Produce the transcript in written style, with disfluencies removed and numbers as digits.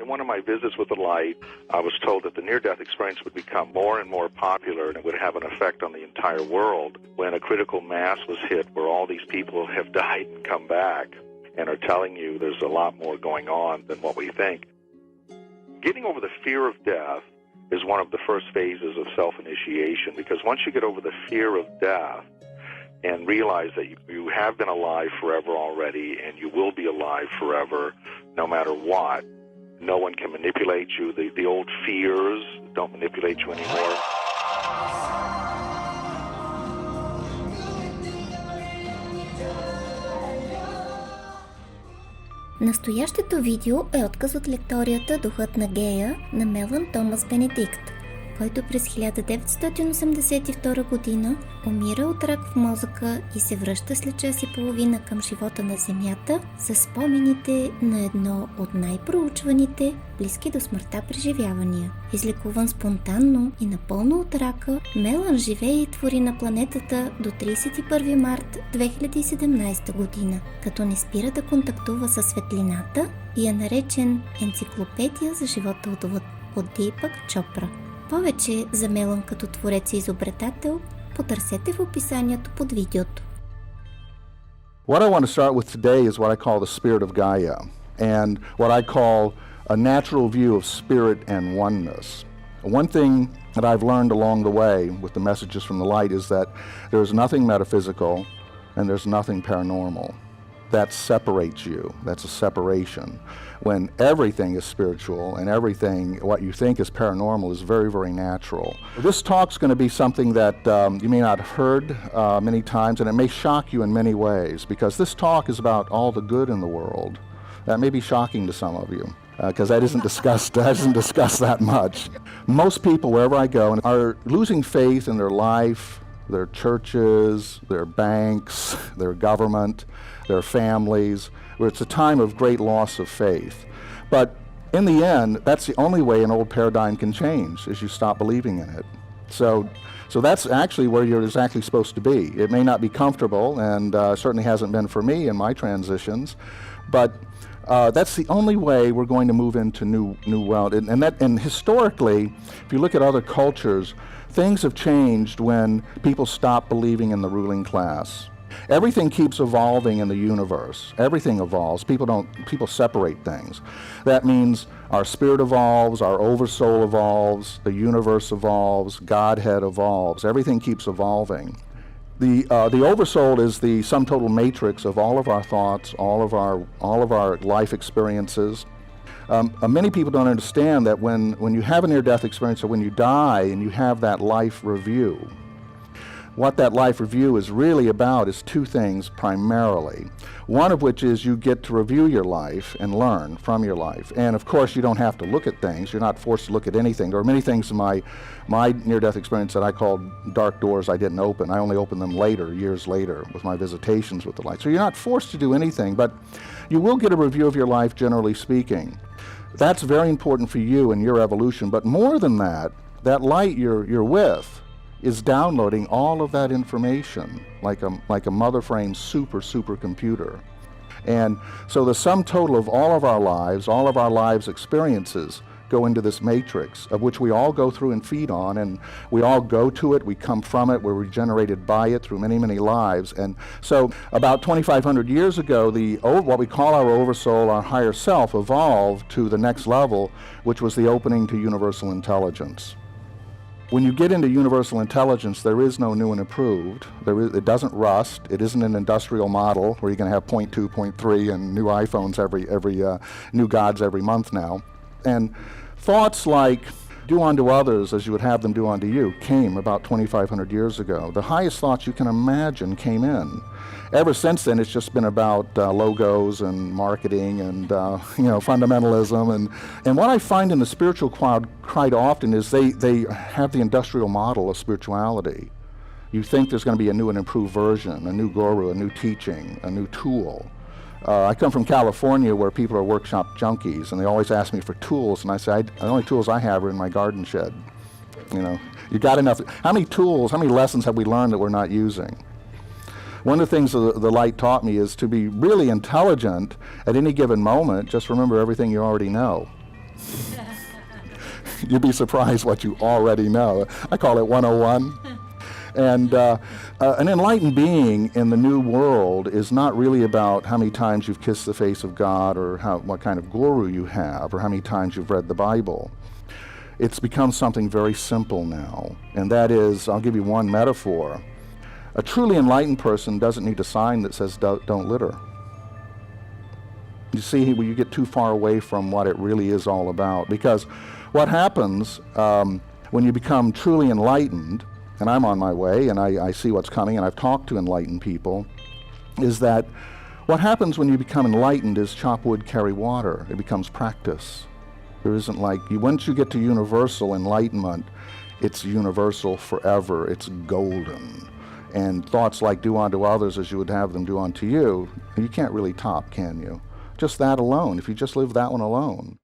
In one of my visits with the light, I was told that the near-death experience would become more and more popular and it would have an effect on the entire world when a critical mass was hit where all these people have died and come back and are telling you there's a lot more going on than what we think. Getting over the fear of death is one of the first phases of self-initiation, because once you get over the fear of death and realize that you have been alive forever already and you will be alive forever no matter what, no one can manipulate you. The old fears don't manipulate you anymore. Настоящето видео е отказ от лекторията «Духът на гея» на Мелан Томас Бенедикт, който през 1982 година умира от рак в мозъка и се връща след час и половина към живота на Земята със спомените на едно от най-проучваните близки до смъртта преживявания. Излекуван спонтанно и напълно от рака, Мелан живее и твори на планетата до 31 март 2017 година, като не спира да контактува със светлината и е наречен енциклопедия за живота от Дипак Чопра. Повече за Мелан като творец и изобретател потърсете в описанието под видеото. What I want to start with today is what I call the spirit of Gaia, and what I call a natural view of spirit and oneness. One thing that I've learned along the way with the messages from the light is that there's nothing metaphysical and there's nothing paranormal. That separates you. That's a separation. When everything is spiritual and everything, what you think is paranormal, is very, very natural. This talk's going to be something that you may not have heard many times, and it may shock you in many ways, because this talk is about all the good in the world. That may be shocking to some of you, because that isn't discussed that much. Most people, wherever I go, are losing faith in their life, their churches, their banks, their government, their families, where it's a time of great loss of faith. But in the end, that's the only way an old paradigm can change, is you stop believing in it. So that's actually where you're exactly supposed to be. It may not be comfortable, and certainly hasn't been for me in my transitions, but that's the only way we're going to move into new world. And historically, if you look at other cultures, things have changed when people stop believing in the ruling class. Everything keeps evolving in the universe. Everything evolves. People separate things. That means our spirit evolves, our oversoul evolves, the universe evolves, Godhead evolves. Everything keeps evolving. The oversoul is the sum total matrix of all of our thoughts, all of our life experiences. Many people don't understand that when you have a near-death experience, or when you die and you have that life review, what that life review is really about is two things primarily. One of which is you get to review your life and learn from your life. And of course, you don't have to look at things. You're not forced to look at anything. There are many things in my near-death experience that I called dark doors I didn't open. I only opened them later, years later, with my visitations with the light. So you're not forced to do anything, but you will get a review of your life, generally speaking. That's very important for you and your evolution. But more than that, that light you're with is downloading all of that information like a mother frame supercomputer. And so the sum total of all of our lives experiences go into this matrix of which we all go through and feed on, and we all go to it, we come from it, we're regenerated by it through many, many lives. And so about 2,500 years ago, what we call our oversoul, our higher self, evolved to the next level, which was the opening to universal intelligence. When you get into universal intelligence, there is no new and improved. It doesn't rust. It isn't an industrial model where you're going to have 0.2, 0.3, and new iPhones every new gods every month now. And thoughts like do unto others as you would have them do unto you came about 2,500 years ago. The highest thoughts you can imagine came in. Ever since then, it's just been about logos and marketing and fundamentalism. And what I find in the spiritual crowd quite often is they have the industrial model of spirituality. You think there's going to be a new and improved version, a new guru, a new teaching, a new tool. I come from California, where people are workshop junkies, and they always ask me for tools, and I say, the only tools I have are in my garden shed. You got enough. How many lessons have we learned that we're not using? One of the things the light taught me is to be really intelligent at any given moment. Just remember everything you already know. You'd be surprised what you already know. I call it 101. And an enlightened being in the new world is not really about how many times you've kissed the face of God or what kind of guru you have or how many times you've read the Bible. It's become something very simple now, and that is, I'll give you one metaphor. A truly enlightened person doesn't need a sign that says don't litter. You see, when you get too far away from what it really is all about, because what happens when you become truly enlightened, and I'm on my way, and I see what's coming, and I've talked to enlightened people, is that what happens when you become enlightened is chop wood, carry water. It becomes practice. There isn't once you get to universal enlightenment, it's universal forever. It's golden. And thoughts like do unto others as you would have them do unto you, you can't really top, can you? Just that alone, if you just live that one alone.